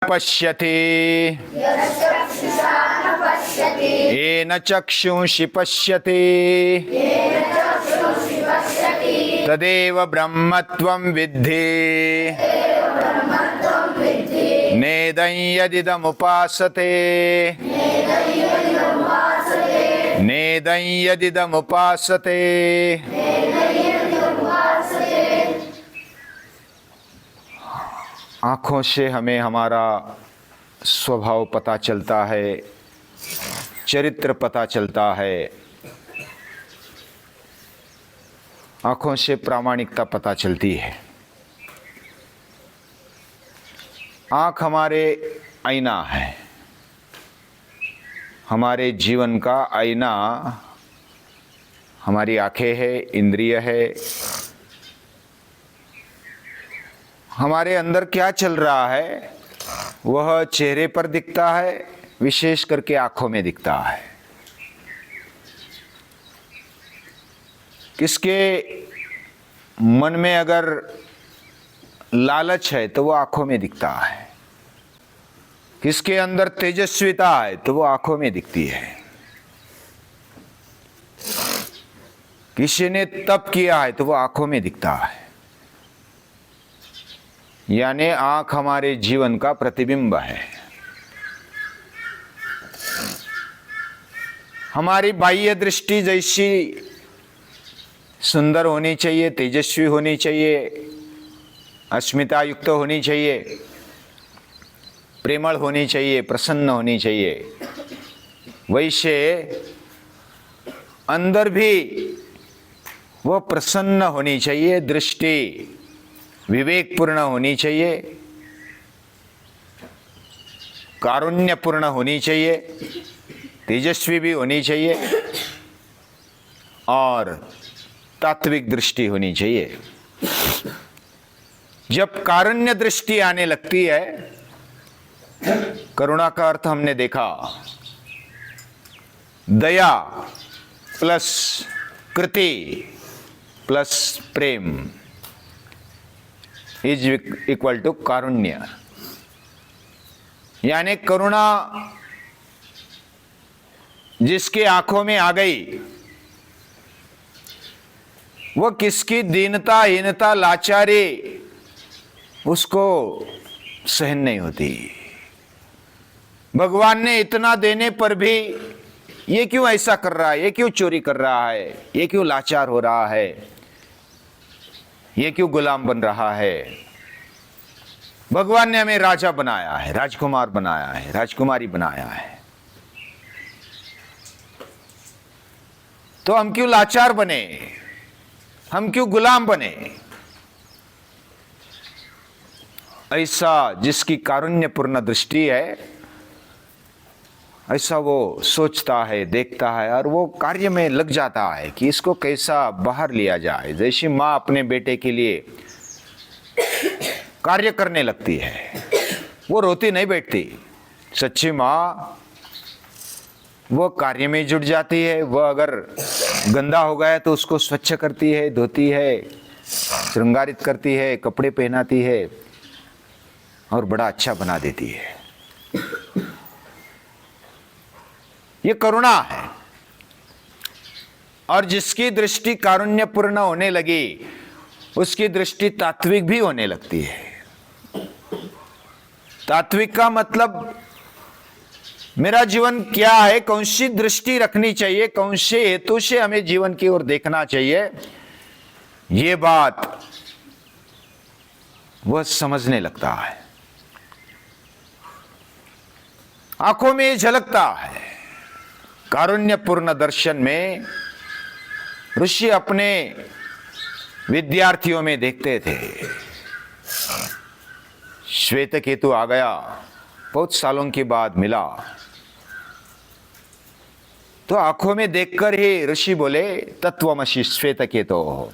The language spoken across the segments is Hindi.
पश्यति येन चक्षुषि पश्यति तदेव ब्रह्मत्वं विद्धि नेदं यदिदमुपासते नेदं यदिदमुपासते। आँखों से हमें हमारा स्वभाव पता चलता है, चरित्र पता चलता है, आँखों से प्रामाणिकता पता चलती है। आँख हमारे आईना है, हमारे जीवन का आईना हमारी आँखें है, इंद्रिय है। हमारे अंदर क्या चल रहा है वह चेहरे पर दिखता है, विशेष करके आँखों में दिखता है। किसके मन में अगर लालच है तो वो आँखों में दिखता है, किसके अंदर तेजस्विता है तो वो आँखों में दिखती है, किसी ने तप किया है तो वो आँखों में दिखता है। यानी आँख हमारे जीवन का प्रतिबिंब है। हमारी बाह्य दृष्टि जैसी सुंदर होनी चाहिए, तेजस्वी होनी चाहिए, अस्मिता युक्त होनी चाहिए, प्रेमळ होनी चाहिए, प्रसन्न होनी चाहिए, वैसे अंदर भी वह प्रसन्न होनी चाहिए, दृष्टि विवेकपूर्ण होनी चाहिए, कारुण्यपूर्ण होनी चाहिए, तेजस्वी भी होनी चाहिए और तात्विक दृष्टि होनी चाहिए। जब कारुण्य दृष्टि आने लगती है, करुणा का अर्थ हमने देखा, दया प्लस कृति प्लस प्रेम इज इक्वल टू कारुण्य। यानी करुणा जिसकी आंखों में आ गई वो किसकी दीनता, हीनता, लाचारी उसको सहन नहीं होती। भगवान ने इतना देने पर भी ये क्यों ऐसा कर रहा है, ये क्यों चोरी कर रहा है, ये क्यों लाचार हो रहा है, ये क्यों गुलाम बन रहा है। भगवान ने हमें राजा बनाया है, राजकुमार बनाया है, राजकुमारी बनाया है, तो हम क्यों लाचार बने, हम क्यों गुलाम बने। ऐसा जिसकी कारुण्यपूर्ण दृष्टि है, ऐसा वो सोचता है, देखता है और वो कार्य में लग जाता है कि इसको कैसा बाहर लिया जाए। जैसी माँ अपने बेटे के लिए कार्य करने लगती है, वो रोती नहीं बैठती। सच्ची माँ वो कार्य में जुट जाती है। वह अगर गंदा हो गया तो उसको स्वच्छ करती है, धोती है, श्रृंगारित करती है, कपड़े पहनाती है और बड़ा अच्छा बना देती है। ये करुणा है। और जिसकी दृष्टि कारुण्यपूर्ण होने लगी उसकी दृष्टि तात्विक भी होने लगती है। तात्विक का मतलब मेरा जीवन क्या है, कौन सी दृष्टि रखनी चाहिए, कौन से हेतु से हमें जीवन की ओर देखना चाहिए, ये बात वह समझने लगता है। आंखों में झलकता है। कारुण्यपूर्ण दर्शन में ऋषि अपने विद्यार्थियों में देखते थे। श्वेत केतु आ गया, बहुत सालों के बाद मिला, तो आंखों में देखकर ही ऋषि बोले तत्वमसि श्वेत केतु।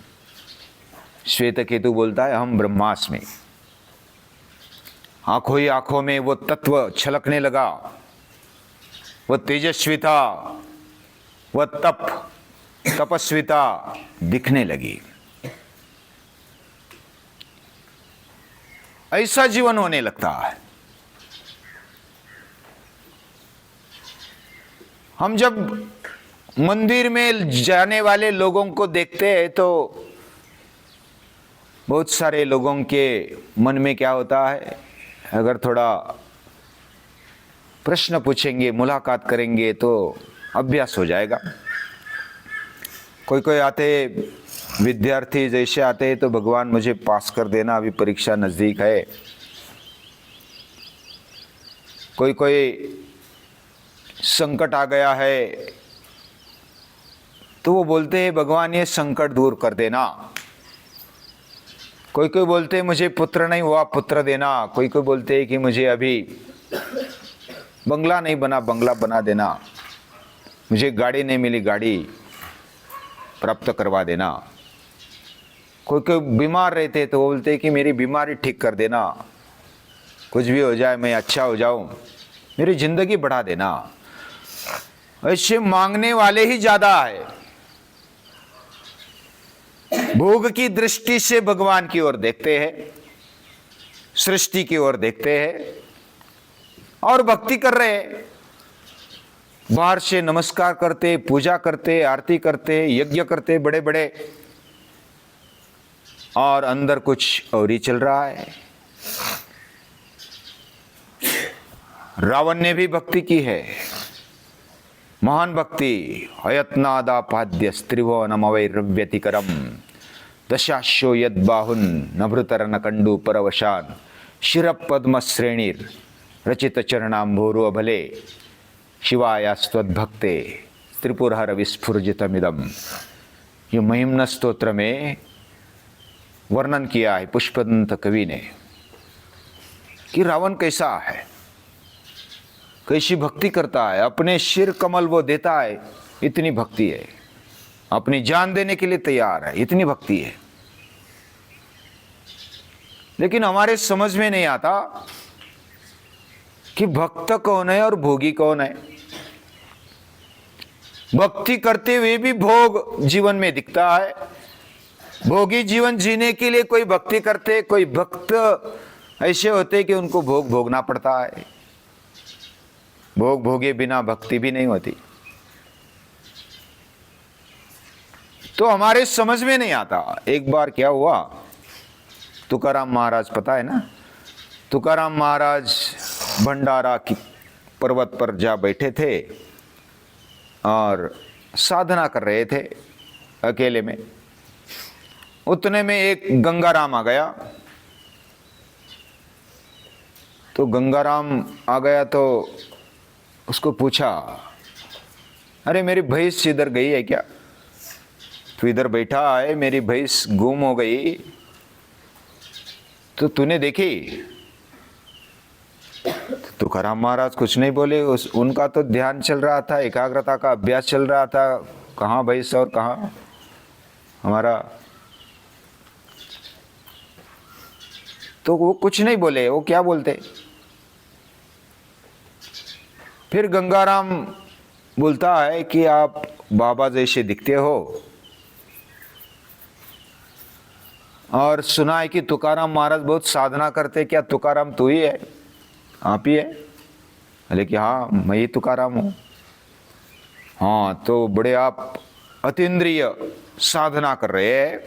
श्वेत केतु बोलता है हम ब्रह्मास्मि। आंखों ही आंखों में वो तत्व छलकने लगा, वो तेजस्विता, वो तपस्विता दिखने लगी। ऐसा जीवन होने लगता है। हम जब मंदिर में जाने वाले लोगों को देखते हैं तो बहुत सारे लोगों के मन में क्या होता है, अगर थोड़ा प्रश्न पूछेंगे, मुलाकात करेंगे तो अभ्यास हो जाएगा। कोई कोई आते विद्यार्थी जैसे आते हैं तो भगवान मुझे पास कर देना, अभी परीक्षा नजदीक है। कोई कोई संकट आ गया है तो वो बोलते हैं भगवान ये संकट दूर कर देना। कोई कोई बोलते हैं मुझे पुत्र नहीं हुआ, पुत्र देना। कोई कोई बोलते हैं कि मुझे अभी बंगला नहीं बना, बंगला बना देना। मुझे गाड़ी नहीं मिली, गाड़ी प्राप्त करवा देना। कोई कोई बीमार रहते तो बोलते हैं कि मेरी बीमारी ठीक कर देना, कुछ भी हो जाए मैं अच्छा हो जाऊं, मेरी जिंदगी बढ़ा देना। ऐसे मांगने वाले ही ज्यादा है। भोग की दृष्टि से भगवान की ओर देखते हैं, सृष्टि की ओर देखते हैं और भक्ति कर रहे हैं। बाहर से नमस्कार करते, पूजा करते, आरती करते, यज्ञ करते बड़े बड़े, और अंदर कुछ और ही चल रहा है। रावण ने भी भक्ति की है, महान भक्ति। अयत्नादापाद्य स्त्रिभुवनमवैरव्यतिकरम दशाश्यो यद्बाहुन नभृतरन कंडू परवशान शिरपद्म श्रेणीर रचित चरणाम्भोरु अभले शिवायास्त्वद्भक्ते त्रिपुरहर विस्फुर्जितमिदम। ये महिम्न स्तोत्र में वर्णन किया है पुष्पदंत कवि ने कि रावण कैसा है, कैसी भक्ति करता है, अपने शिर कमल वो देता है, इतनी भक्ति है। अपनी जान देने के लिए तैयार है, इतनी भक्ति है। लेकिन हमारे समझ में नहीं आता कि भक्त कौन है और भोगी कौन है। भक्ति करते हुए भी भोग जीवन में दिखता है। भोगी जीवन जीने के लिए कोई भक्ति करते, कोई भक्त ऐसे होते कि उनको भोग भोगना पड़ता है। भोग भोगे बिना भक्ति भी नहीं होती। तो हमारे समझ में नहीं आता। एक बार क्या हुआ, तुकाराम महाराज, पता है ना, तुकाराम महाराज भंडारा की पर्वत पर जा बैठे थे और साधना कर रहे थे अकेले में। उतने में एक गंगाराम आ गया। तो गंगाराम आ गया तो उसको पूछा, अरे मेरी भैंस इधर गई है क्या? तू इधर बैठा है, मेरी भैंस गुम हो गई तो तूने देखी? तो तुकाराम महाराज कुछ नहीं बोले। उनका तो ध्यान चल रहा था, एकाग्रता का अभ्यास चल रहा था, कहाँ भैंस और कहाँ हमारा। तो वो कुछ नहीं बोले। वो क्या बोलते? फिर गंगाराम बोलता है कि आप बाबा जैसे दिखते हो और सुना है कि तुकाराम महाराज बहुत साधना करते। क्या तुकाराम तू ही है? आप ही है? बोले कि हाँ मैं ही तुकाराम हूँ। हाँ तो बड़े आप अतीन्द्रिय साधना कर रहे हैं,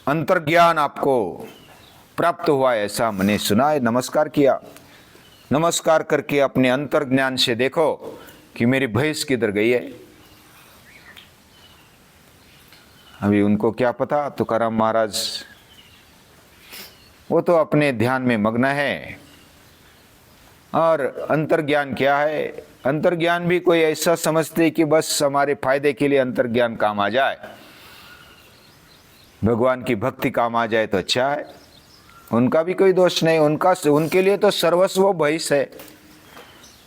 अंतर्ज्ञान आपको प्राप्त हुआ है ऐसा मैंने सुना है। नमस्कार किया। नमस्कार करके अपने अंतर्ज्ञान से देखो कि मेरी भैंस किधर गई है। अभी उनको क्या पता, तुकाराम महाराज वो तो अपने ध्यान में मग्न है। और अंतर्ज्ञान क्या है? अंतर्ज्ञान भी कोई ऐसा समझते कि बस हमारे फायदे के लिए अंतर्ज्ञान काम आ जाए, भगवान की भक्ति काम आ जाए तो अच्छा है। उनका भी कोई दोष नहीं। उनके लिए तो सर्वस्व भैंस है।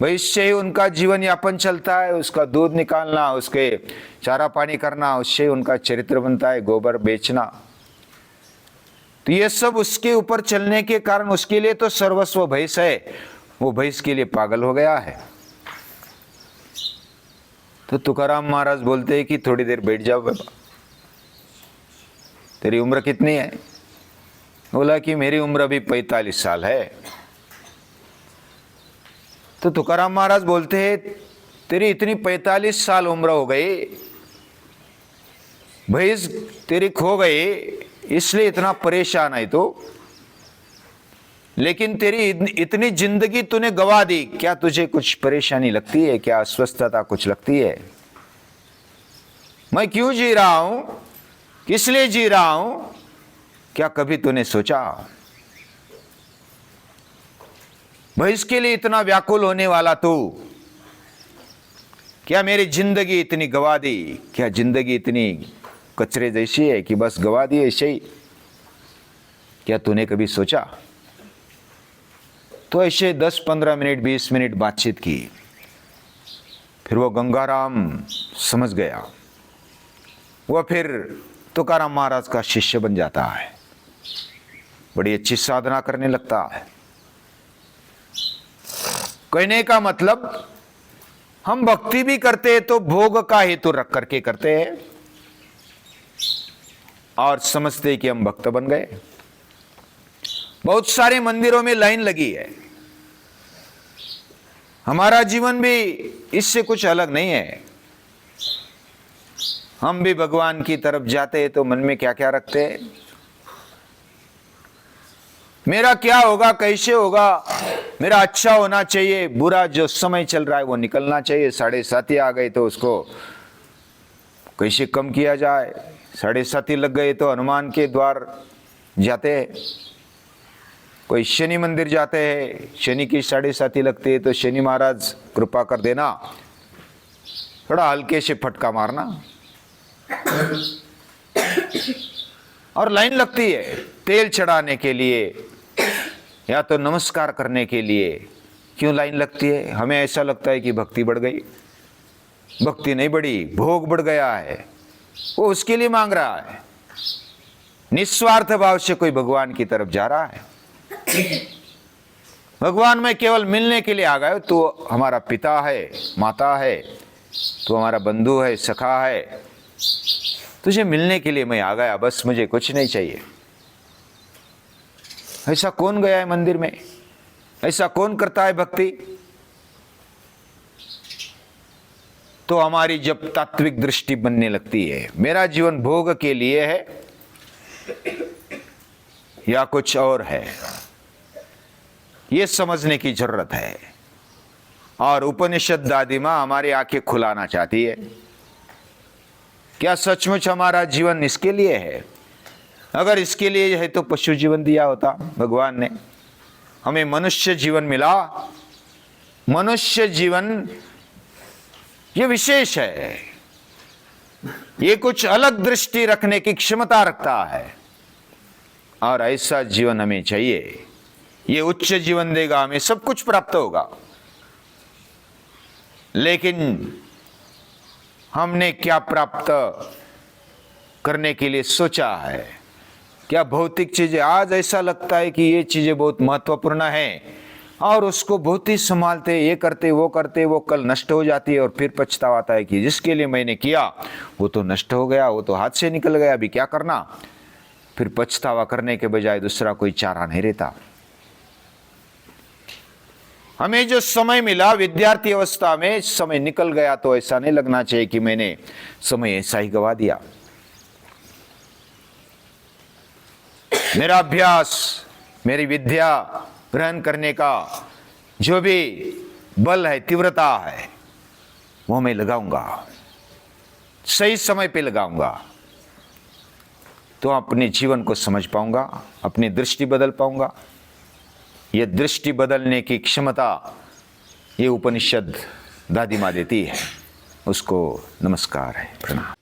भैंस से ही उनका जीवन यापन चलता है। उसका दूध निकालना, उसके चारा पानी करना, उससे उनका चरित्र बनता है, गोबर बेचना। तो ये सब उसके ऊपर चलने के कारण उसके लिए तो सर्वस्व भैंस है। वो भैंस के लिए पागल हो गया है। तो तुकाराम महाराज बोलते हैं कि थोड़ी देर बैठ जाओ बाबा, तेरी उम्र कितनी है? बोला कि मेरी उम्र अभी 45 साल है। तो तुकाराम महाराज बोलते हैं तेरी इतनी 45 साल उम्र हो गई, भैंस तेरी खो गई इसलिए इतना परेशान है तो, लेकिन तेरी इतनी जिंदगी तूने गवा दी, क्या तुझे कुछ परेशानी लगती है? क्या अस्वस्थता कुछ लगती है? मैं क्यों जी रहा हूं, किस लिए जी रहा हूं, क्या कभी तूने सोचा? भाई इसके लिए इतना व्याकुल होने वाला तू, क्या मेरी जिंदगी इतनी गवा दी? क्या जिंदगी इतनी कचरे जैसी है कि बस गवा दी ऐसे ही? क्या तूने कभी सोचा? तो ऐसे 10-15 मिनट 20 मिनट बातचीत की। फिर वो गंगाराम समझ गया, वह फिर तुकाराम महाराज का शिष्य बन जाता है, बड़ी अच्छी साधना करने लगता है। कहने का मतलब, हम भक्ति भी करते हैं तो भोग का हेतु रख करके करते हैं और समझते कि हम भक्त बन गए। बहुत सारे मंदिरों में लाइन लगी है। हमारा जीवन भी इससे कुछ अलग नहीं है। हम भी भगवान की तरफ जाते हैं तो मन में क्या क्या रखते हैं? मेरा क्या होगा, कैसे होगा, मेरा अच्छा होना चाहिए, बुरा जो समय चल रहा है वो निकलना चाहिए। 7:30 आ गए तो उसको कैसे कम किया जाए, 7:30 लग गए तो हनुमान के द्वार जाते हैं, कोई शनि मंदिर जाते हैं, शनि की 7:30 लगती है तो शनि महाराज कृपा कर देना, थोड़ा हल्के से फटका मारना। और लाइन लगती है तेल चढ़ाने के लिए या तो नमस्कार करने के लिए। क्यों लाइन लगती है? हमें ऐसा लगता है कि भक्ति बढ़ गई। भक्ति नहीं बढ़ी, भोग बढ़ गया है। वो उसके लिए मांग रहा है, निस्वार्थ भाव से कोई भगवान की तरफ जा रहा है। भगवान में केवल मिलने के लिए आ गए। तो हमारा पिता है, माता है, तो हमारा बंधु है, सखा है, तुझे मिलने के लिए मैं आ गया, बस मुझे कुछ नहीं चाहिए। ऐसा कौन गया है मंदिर में? ऐसा कौन करता है भक्ति? तो हमारी जब तात्विक दृष्टि बनने लगती है, मेरा जीवन भोग के लिए है या कुछ और है, यह समझने की जरूरत है। और उपनिषद दादी मां हमारी आंखें खुलाना चाहती है। क्या सचमुच हमारा जीवन इसके लिए है? अगर इसके लिए है तो पशु जीवन दिया होता भगवान ने। हमें मनुष्य जीवन मिला। मनुष्य जीवन ये विशेष है, ये कुछ अलग दृष्टि रखने की क्षमता रखता है और ऐसा जीवन हमें चाहिए। ये उच्च जीवन देगा, हमें सब कुछ प्राप्त होगा। लेकिन हमने क्या प्राप्त करने के लिए सोचा है? क्या भौतिक चीजें? आज ऐसा लगता है कि ये चीजें बहुत महत्वपूर्ण हैं और उसको बहुत ही संभालते, ये करते, वो कल नष्ट हो जाती है और फिर पछतावा आता है कि जिसके लिए मैंने किया वो तो नष्ट हो गया, वो तो हाथ से निकल गया, अभी क्या करना? फिर पछतावा करने के बजाय दूसरा कोई चारा नहीं रहता। हमें जो समय मिला विद्यार्थी अवस्था में, समय निकल गया तो ऐसा नहीं लगना चाहिए कि मैंने समय ऐसा ही गवा दिया। मेरा अभ्यास, मेरी विद्या ग्रहण करने का जो भी बल है, तीव्रता है, वो मैं लगाऊंगा, सही समय पे लगाऊंगा, तो अपने जीवन को समझ पाऊंगा, अपनी दृष्टि बदल पाऊंगा। ये दृष्टि बदलने की क्षमता ये उपनिषद दादी माँ देती है। उसको नमस्कार है, प्रणाम।